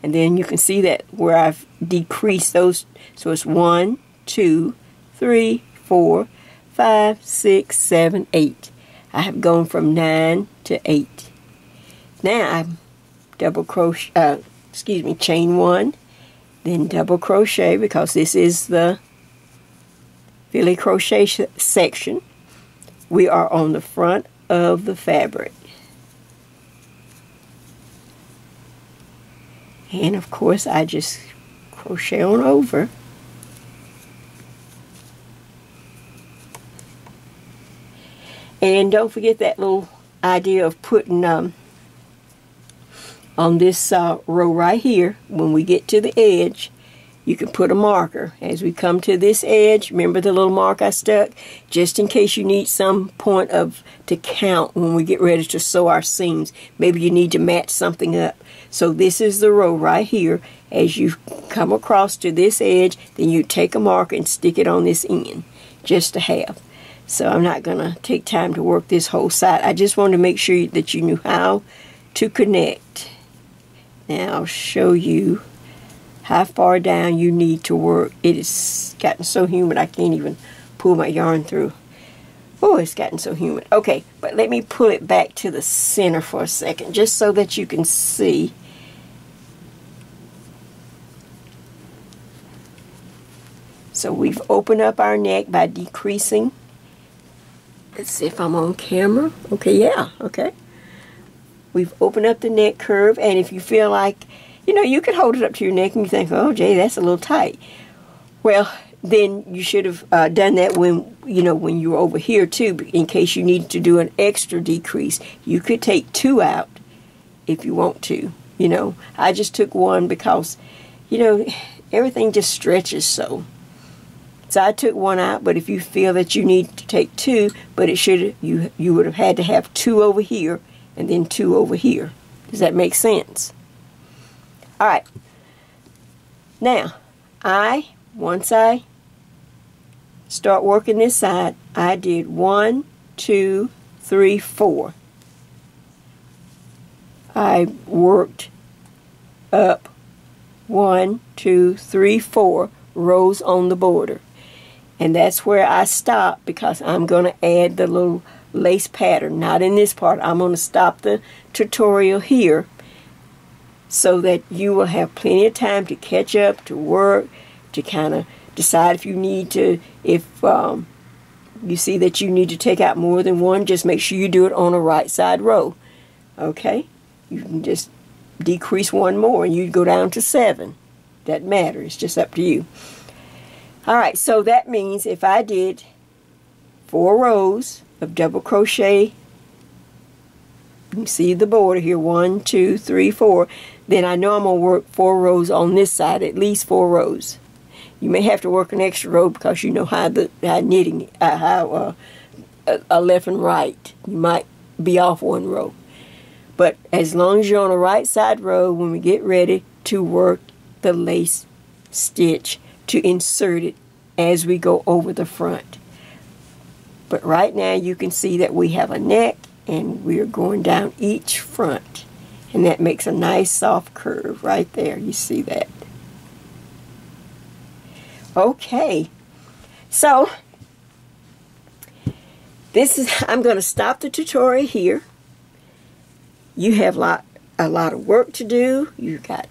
And then you can see that where I've decreased those. So it's 1, 2, 3, 4, 5, 6, 7, 8. I have gone from 9 to 8. Now I'm double crochet, chain 1, then double crochet, because this is the filet crochet section. We are on the front of the fabric. And of course I just crochet on over. And don't forget that little idea of putting on this row right here, when we get to the edge, you can put a marker. As we come to this edge, remember the little mark I stuck? Just in case you need some point to count when we get ready to sew our seams. Maybe you need to match something up. So this is the row right here. As you come across to this edge, then you take a marker and stick it on this end, just to have. So I'm not going to take time to work this whole side. I just wanted to make sure that you knew how to connect. Now I'll show you how far down you need to work. It has gotten so humid I can't even pull my yarn through. Oh, it's gotten so humid. Okay, but let me pull it back to the center for a second, just so that you can see. So we've opened up our neck by decreasing. Let's see if I'm on camera. Okay, yeah, okay. We've opened up the neck curve, and if you feel like, you could hold it up to your neck and you think, oh, Jay, that's a little tight. Well, then you should have done that when you were over here too, in case you need to do an extra decrease. You could take 2 out if you want to. I just took 1 because, everything just stretches so. So I took 1 out, but if you feel that you need to take 2, but you would have had to have 2 over here and then 2 over here. Does that make sense? Alright. Now, once I start working this side, I did 1, 2, 3, 4. I worked up 1, 2, 3, 4 rows on the border. And that's where I stop, because I'm going to add the little lace pattern. Not in this part. I'm going to stop the tutorial here so that you will have plenty of time to catch up, to work, to kind of decide if you need to, if you see that you need to take out more than 1, just make sure you do it on a right side row. Okay? You can just decrease 1 more and you go down to 7. Doesn't matter. It's just up to you. Alright, so that means if I did 4 rows of double crochet, you can see the border here, 1, 2, 3, 4. then I know I'm going to work 4 rows on this side, at least 4 rows. You may have to work an extra row because you know how knitting, how a left and right. You might be off 1 row. But as long as you're on the right side row, when we get ready to work the lace stitch, to insert it as we go over the front. But right now you can see that we have a neck and we're going down each front. And that makes a nice soft curve right there. You see that? Okay. So, I'm going to stop the tutorial here. You have a lot of work to do. You got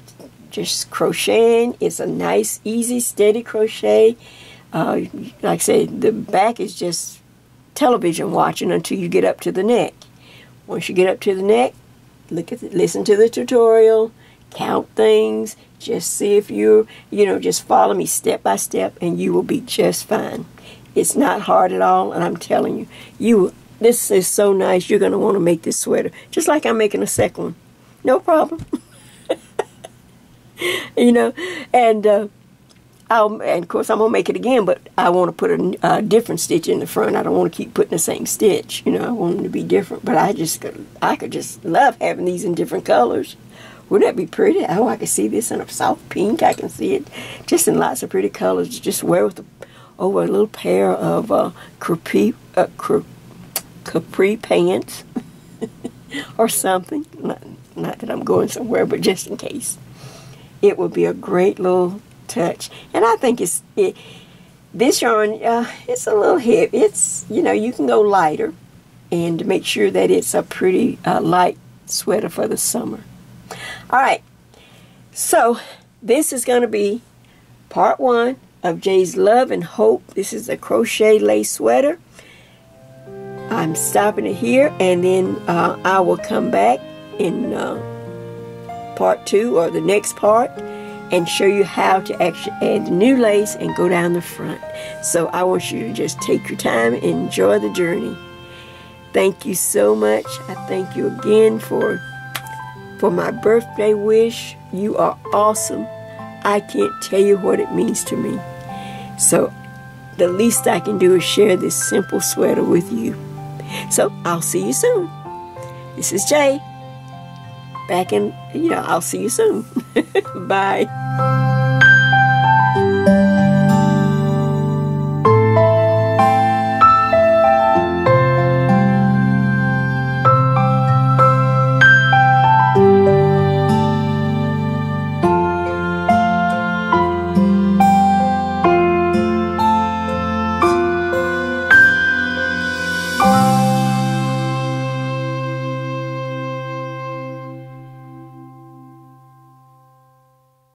just crocheting. It's a nice, easy, steady crochet. Like I said, the back is just television watching until you get up to the neck. Once you get up to the neck, listen to the tutorial, count things, just see if just follow me step by step and you will be just fine. It's not hard at all, and I'm telling you, this is so nice. You're going to want to make this sweater, just like I'm making a second one. No problem. And of course I'm going to make it again, but I want to put a different stitch in the front. I don't want to keep putting the same stitch. I want them to be different, but I could just love having these in different colors. Wouldn't that be pretty? Oh, I can see this in a soft pink. I can see it just in lots of pretty colors. Just wear over a little pair of capri pants or something. Not that I'm going somewhere, but just in case. It would be a great little touch. And I think this yarn, it's a little heavy. It's, you can go lighter and make sure that it's a pretty light sweater for the summer. Alright, so this is going to be part 1 of Jay's Love and Hope. This is a crochet lace sweater. I'm stopping it here, and then I will come back in part 2 or the next part and show you how to actually add the new lace and go down the front. So I want you to just take your time and enjoy the journey. Thank you so much. I thank you again for my birthday wish. You are awesome. I can't tell you what it means to me. So the least I can do is share this simple sweater with you. So I'll see you soon. This is Jay. I'll see you soon. Bye.